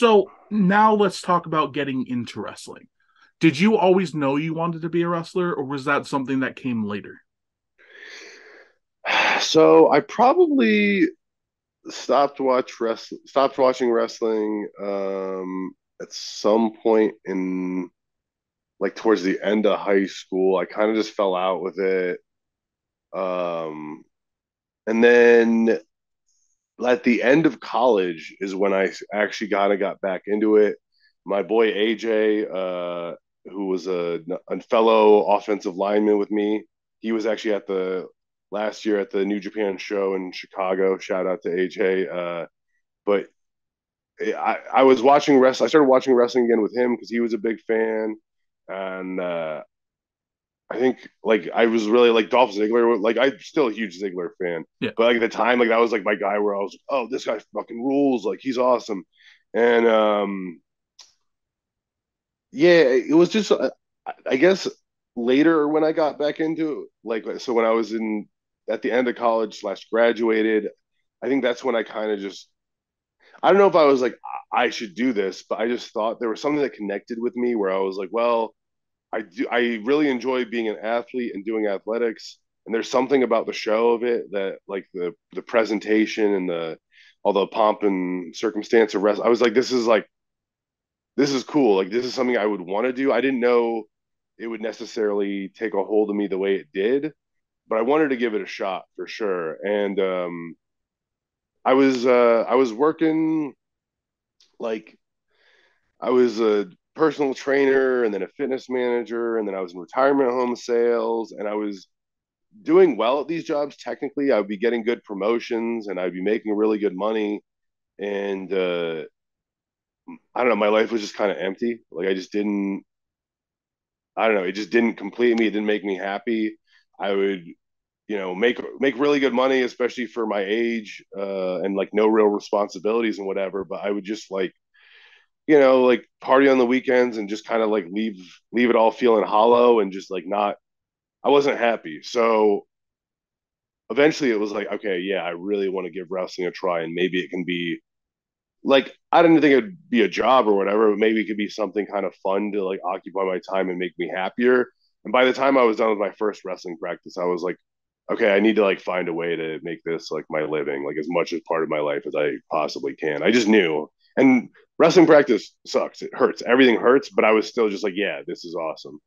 So now let's talk about getting into wrestling. Did you always know you wanted to be a wrestler, or was that something that came later? So I probably stopped watching wrestling at some point in like towards the end of high school. I kind of just fell out with it. Um and then at the end of college is when I actually kind of got back into it. My boy AJ, who was a fellow offensive lineman with me, he was actually at the last year at the New Japan show in Chicago. Shout out to AJ. But I was watching wrestling. I started watching wrestling again with him because he was a big fan, and I think like I was really like Dolph Ziggler. Like I'm still a huge Ziggler fan, Yeah. but like at the time, like that was like my guy where I was like, oh, this guy fucking rules. Like he's awesome, and yeah, it was just I guess later when I got back into like so when I was in at the end of college slash graduated, I think that's when I kind of just I don't know if I was like I should do this, but I just thought there was something that connected with me where I was like, well, I really enjoy being an athlete and doing athletics, and there's something about the show of it that like the presentation and the all the pomp and circumstance of rest. I was like this is cool. Like this is something I would want to do. I didn't know it would necessarily take a hold of me the way it did, but I wanted to give it a shot for sure. And I was working like I was a personal trainer and then a fitness manager and then I was in retirement home sales and I was doing well at these jobs. Technically, I would be getting good promotions and I'd be making really good money. And I don't know, my life was just kind of empty. Like I just didn't. I don't know. It just didn't complete me. It didn't make me happy. I would, make really good money, especially for my age, and like no real responsibilities and whatever. But I would just like, like party on the weekends and just kind of like leave it all feeling hollow and just like not. I wasn't happy. So eventually it was like, okay, yeah, I really want to give wrestling a try and maybe it can be like I didn't think it'd be a job or whatever, but maybe it could be something kind of fun to like occupy my time and make me happier. And by the time I was done with my first wrestling practice, I was like, okay, I need to like find a way to make this like my living, like as much as part of my life as I possibly can. I just knew. And wrestling practice sucks. It hurts. Everything hurts, but I was still just like, yeah, this is awesome.